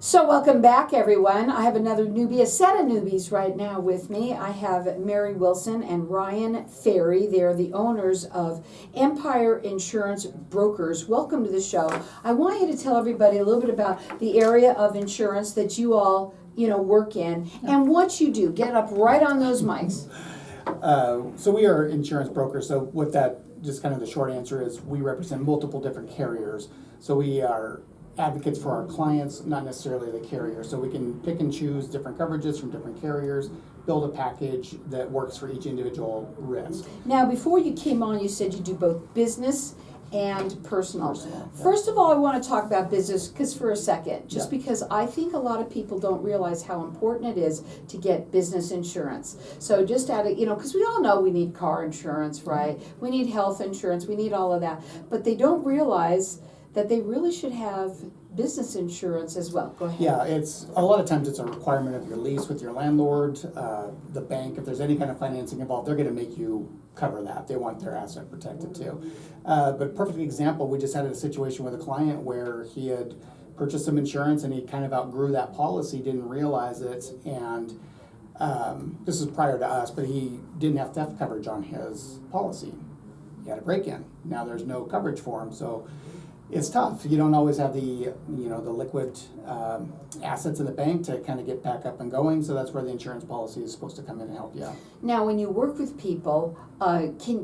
So welcome back, everyone. I have another newbie, a set of newbies right now with me. I have Mary Wilson and Ryan Ferrie. They're the owners of Empire Insurance Brokers. Welcome to the show. I want you to tell everybody a little bit about the area of insurance that you all, work in and what you do. Get up right on those mics. So we are insurance brokers. So what that, just kind of the short answer is, we represent multiple different carriers. So we are advocates for our clients, not necessarily the carrier. So we can pick and choose different coverages from different carriers, build a package that works for each individual risk. Now, before you came on, you said you do both business and personal. Yeah. First of all, I want to talk about business for a second, just Yeah. because I think a lot of people don't realize how important it is to get business insurance. So just out of, because we all know we need car insurance, right? We need health insurance, we need all of that. But they don't realize that they really should have business insurance as well. Go ahead. Yeah, it's a lot of times it's a requirement of your lease with your landlord, the bank. If there's any kind of financing involved, they're going to make you cover that. They want their asset protected too. But perfect example, we just had a situation with a client where he had purchased some insurance and he kind of outgrew that policy, didn't realize it, and this is prior to us, but he didn't have theft coverage on his policy. He had a break-in. Now there's no coverage for him, so it's tough. You don't always have the the liquid assets in the bank to kind of get back up and going. So that's where the insurance policy is supposed to come in and help you out. Now, when you work with people,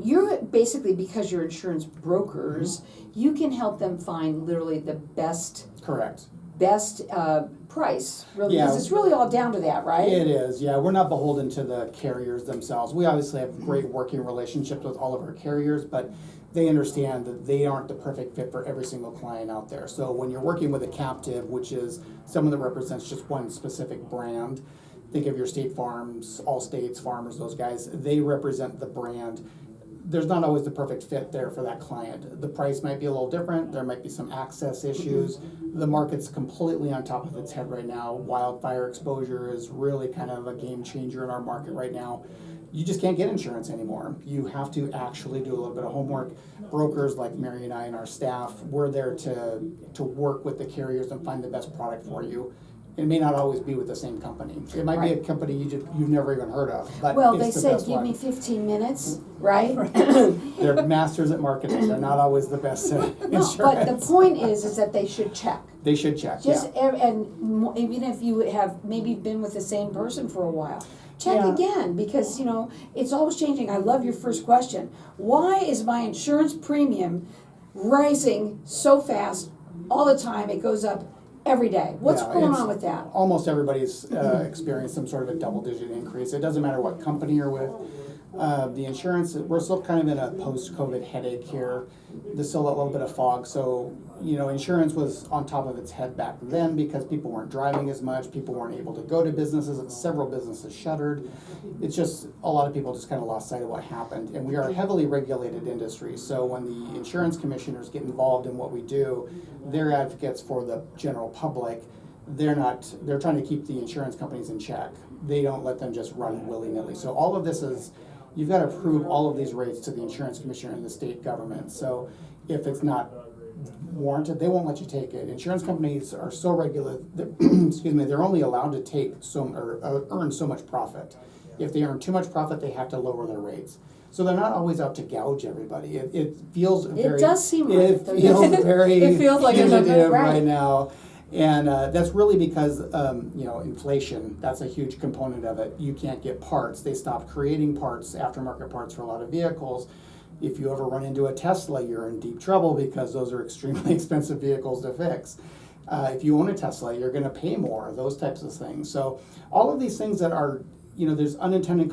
you're basically, because you're insurance brokers, you can help them find literally the best Correct. Price, really, Yeah. because it's really all down to that, right? It is, yeah. We're not beholden to the carriers themselves. We obviously have great working relationships with all of our carriers, but they understand that they aren't the perfect fit for every single client out there. So when you're working with a captive, which is someone that represents just one specific brand, think of your State Farms, Allstates, Farmers, those guys, they represent the brand. There's not always the perfect fit there for that client. The price might be a little different. There might be some access issues. The market's completely on top of its head right now. Wildfire exposure is really kind of a game changer in our market right now. You just can't get insurance anymore. You have to actually do a little bit of homework. Brokers like Mary and I and our staff, we're there to work with the carriers and find the best product for you. It may not always be with the same company. It might be a company you've never even heard of, but Well, it's they the say, best give one. me 15 minutes, right? They're masters at marketing. They're not always the best at insurance. No, but the point is that they should check. They should check, Just yeah. and even if you have maybe been with the same person for a while, check Yeah. again, because it's always changing. I love your first question. Why is my insurance premium rising so fast all the time? It goes up every day. What's Yeah, going it's- on with that? Almost everybody's experienced some sort of a double-digit increase. It doesn't matter what company you're with. The insurance, we're still kind of in a post-COVID headache here. There's still a little bit of fog. So, insurance was on top of its head back then because people weren't driving as much. People weren't able to go to businesses. Several businesses shuttered. It's just a lot of people just kind of lost sight of what happened. And we are a heavily regulated industry. So when the insurance commissioners get involved in what we do, they're advocates for the general public. They're trying to keep the insurance companies in check. They don't let them just run willy-nilly. So all of this is, you've got to prove all of these rates to the insurance commissioner and the state government. So if it's not warranted, they won't let you take it. Insurance companies are so regulated, they're only allowed to take earn so much profit. If they earn too much profit, they have to lower their rates. So they're not always out to gouge everybody. It feels very. It does seem It like feels very. It feels like it's punitive right. right now. And that's really because, inflation, that's a huge component of it. You can't get parts. They stopped creating parts, aftermarket parts for a lot of vehicles. If you ever run into a Tesla, you're in deep trouble because those are extremely expensive vehicles to fix. If you own a Tesla, you're going to pay more, those types of things. So all of these things that are, there's unintended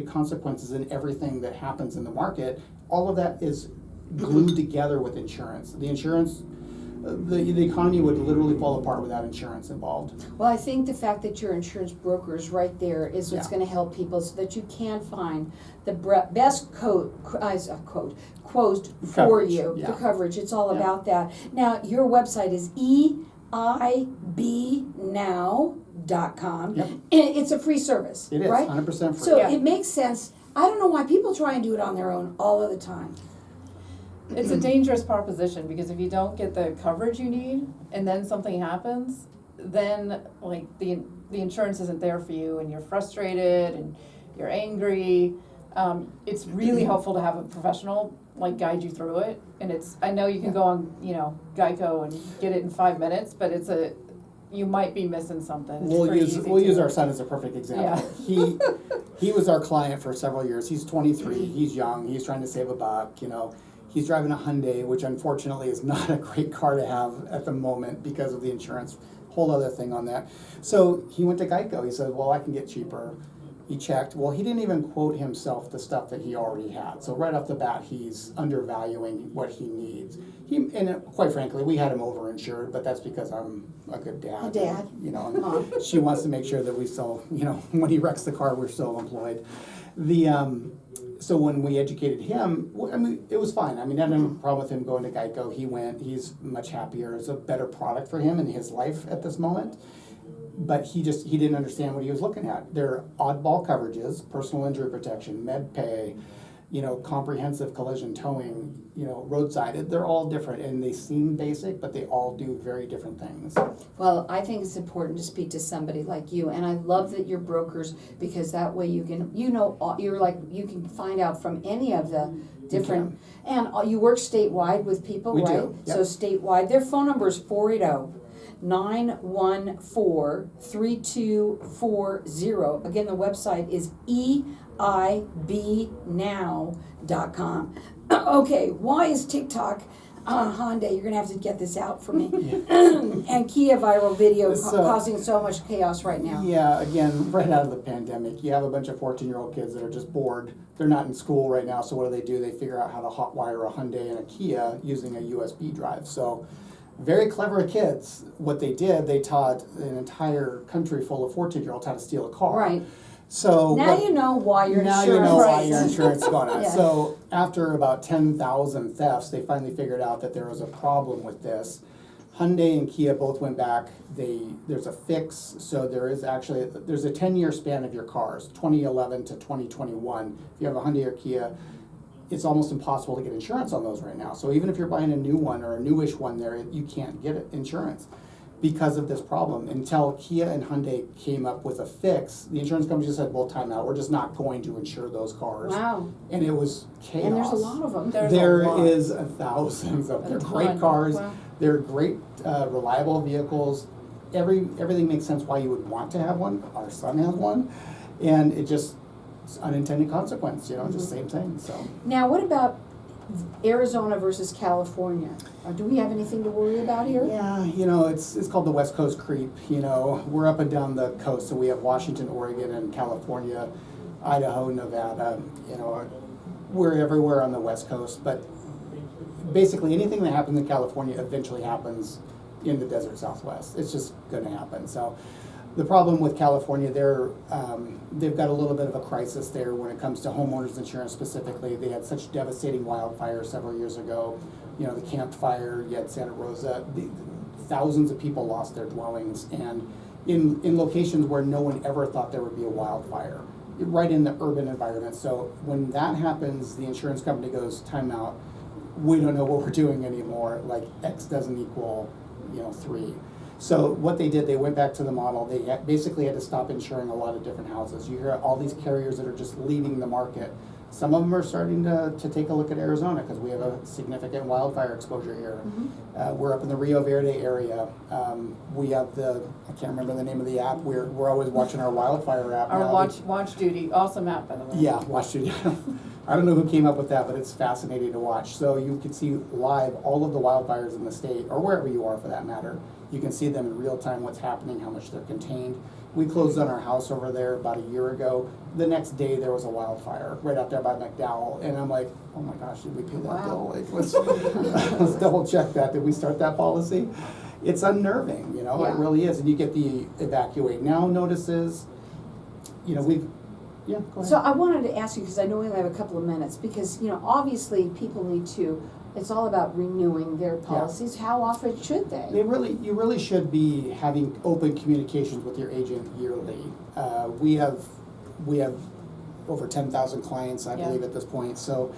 consequences in everything that happens in the market. All of that is glued together with insurance. The insurance, the economy would literally fall apart without insurance involved. Well, I think the fact that you're insurance brokers right there is what's Yeah. going to help people, so that you can find the best quote for Coverage, you, yeah. the coverage. It's all Yeah. about that. Now, your website is eibnow.com. Yep. And it's a free service, It is right? 100% free. So Yeah. it makes sense. I don't know why people try and do it on their own all of the time. It's a dangerous proposition because if you don't get the coverage you need and then something happens, then like the insurance isn't there for you and you're frustrated and you're angry, it's really helpful to have a professional like guide you through it. And I know you can go on, Geico and get it in 5 minutes, but you might be missing something. It's We'll use our son as a perfect example. Yeah. He was our client for several years. He's 23. He's young. He's trying to save a buck. He's driving a Hyundai, which unfortunately is not a great car to have at the moment because of the insurance. Whole other thing on that. So he went to Geico. He said, "Well, I can get cheaper." He checked. Well, he didn't even quote himself the stuff that he already had. So right off the bat, he's undervaluing what he needs. Quite frankly, we had him overinsured, but that's because I'm a good dad. A dad. And she wants to make sure that we still, when he wrecks the car, we're still employed. So when we educated him, it was fine. I didn't have a problem with him going to Geico. He went. He's much happier. It's a better product for him in his life at this moment. But he didn't understand what he was looking at. They're oddball coverages, personal injury protection, med pay, comprehensive collision towing, roadside. They're all different, and they seem basic, but they all do very different things. Well, I think it's important to speak to somebody like you, and I love that you're brokers, because that way you can, you can find out from any of the different, and you work statewide with people, We right? do, yep. So statewide, their phone number is 480-914-3240. Again, the website is eibnow.com. Okay, why is TikTok, Hyundai, you're gonna have to get this out for me, and Kia viral video causing so much chaos right now? Yeah, again, right out of the pandemic, you have a bunch of 14-year-old kids that are just bored. They're not in school right now, so what do? They figure out how to hotwire a Hyundai and a Kia using a USB drive. So very clever kids. What they did, they taught an entire country full of 14-year-olds how to steal a car. Right. So Now you know why your now insurance. you know why your insurance is going on. Yeah. So after about 10,000 thefts, they finally figured out that there was a problem with this. Hyundai and Kia both went back. There's a fix. So there's a 10-year span of your cars, 2011 to 2021. If you have a Hyundai or Kia, it's almost impossible to get insurance on those right now. So even if you're buying a new one or a newish one you can't get insurance because of this problem. Until Kia and Hyundai came up with a fix, the insurance company just said, well, time out, we're just not going to insure those cars. Wow. And it was chaos. And there's a lot of them. There is thousands of them. They're great cars. Wow. They're great, reliable vehicles. Everything makes sense why you would want to have one. Our son has one. And it's unintended consequence, just same thing, so. Now, what about Arizona versus California? Do we have anything to worry about here? Yeah, it's called the West Coast creep, We're up and down the coast, so we have Washington, Oregon, and California, Idaho, Nevada, we're everywhere on the West Coast, but basically anything that happens in California eventually happens in the desert Southwest. It's just gonna happen, so. The problem with California, they've got a little bit of a crisis there when it comes to homeowners insurance specifically. They had such devastating wildfires several years ago. The Camp Fire, you had Santa Rosa. Thousands of people lost their dwellings, and in locations where no one ever thought there would be a wildfire, right in the urban environment. So when that happens, the insurance company goes, time out. We don't know what we're doing anymore. Like X doesn't equal, 3. So what they did, they went back to the model. They basically had to stop insuring a lot of different houses. You hear all these carriers that are just leaving the market. Some of them are starting to take a look at Arizona because we have a significant wildfire exposure here. Mm-hmm. We're up in the Rio Verde area. We have I can't remember the name of the app. We're always watching our wildfire app. Our now. watch duty, awesome app, by the way. Yeah, watch duty. I don't know who came up with that, but it's fascinating to watch. So you can see live all of the wildfires in the state, or wherever you are for that matter. You can see them in real time, what's happening, how much they're contained. We closed on our house over there about a year ago. The next day there was a wildfire right out there by McDowell, and I'm like, oh my gosh, did we pay that bill? Like, let's double check that. Did we start that policy? It's unnerving, It really is. And you get the evacuate now notices. Yeah, go ahead. So I wanted to ask you, because I know we only have a couple of minutes, because, obviously people need to, it's all about renewing their policies. Yeah. How often should they? You really should be having open communications with your agent yearly. We have over 10,000 clients, I believe, at this point. So,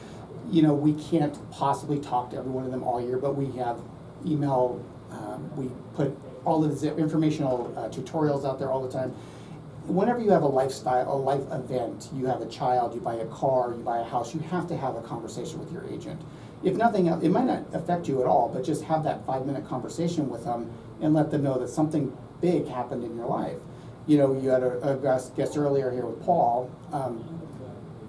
we can't possibly talk to every one of them all year, but we have email. We put all of these informational tutorials out there all the time. Whenever you have a life event, you have a child, you buy a car, you buy a house, you have to have a conversation with your agent. If nothing else, it might not affect you at all, but just have that 5-minute conversation with them and let them know that something big happened in your life. You know, you had a guest earlier here with Paul.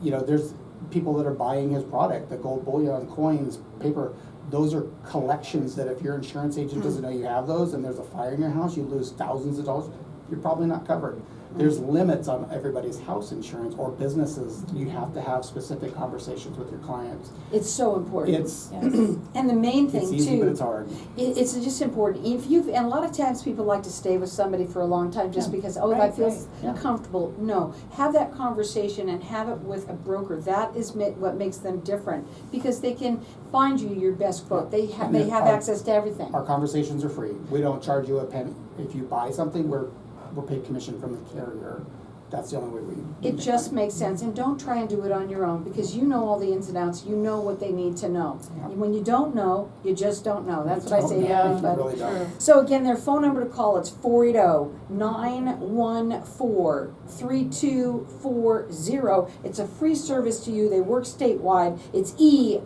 You know, there's people that are buying his product, the gold bullion, coins, paper. Those are collections that if your insurance agent doesn't know you have those and there's a fire in your house, you lose thousands of dollars, you're probably not covered. There's limits on everybody's house insurance or businesses. You have to have specific conversations with your clients. It's so important. It's And the main thing it's easy, too, but it's hard. it's just important. If you've, and a lot of times people like to stay with somebody for a long time just Yeah. because, oh, Right, that feels right. Yeah. comfortable. No, have that conversation and have it with a broker. That is what makes them different, because they can find you your best quote. They have And have our- access to everything. Our conversations are free. We don't charge you a penny. If you buy something, we're paid commission from the carrier. That's the only way we. It just makes sense, and don't try and do it on your own, because you know all the ins and outs, you know what they need to know. Yeah. And when you don't know, you just don't know. That's what I say to Yeah. everybody. You really don't. So again, their phone number to call, it's 480-914-3240. It's a free service to you. They work statewide. It's EIBnow.com.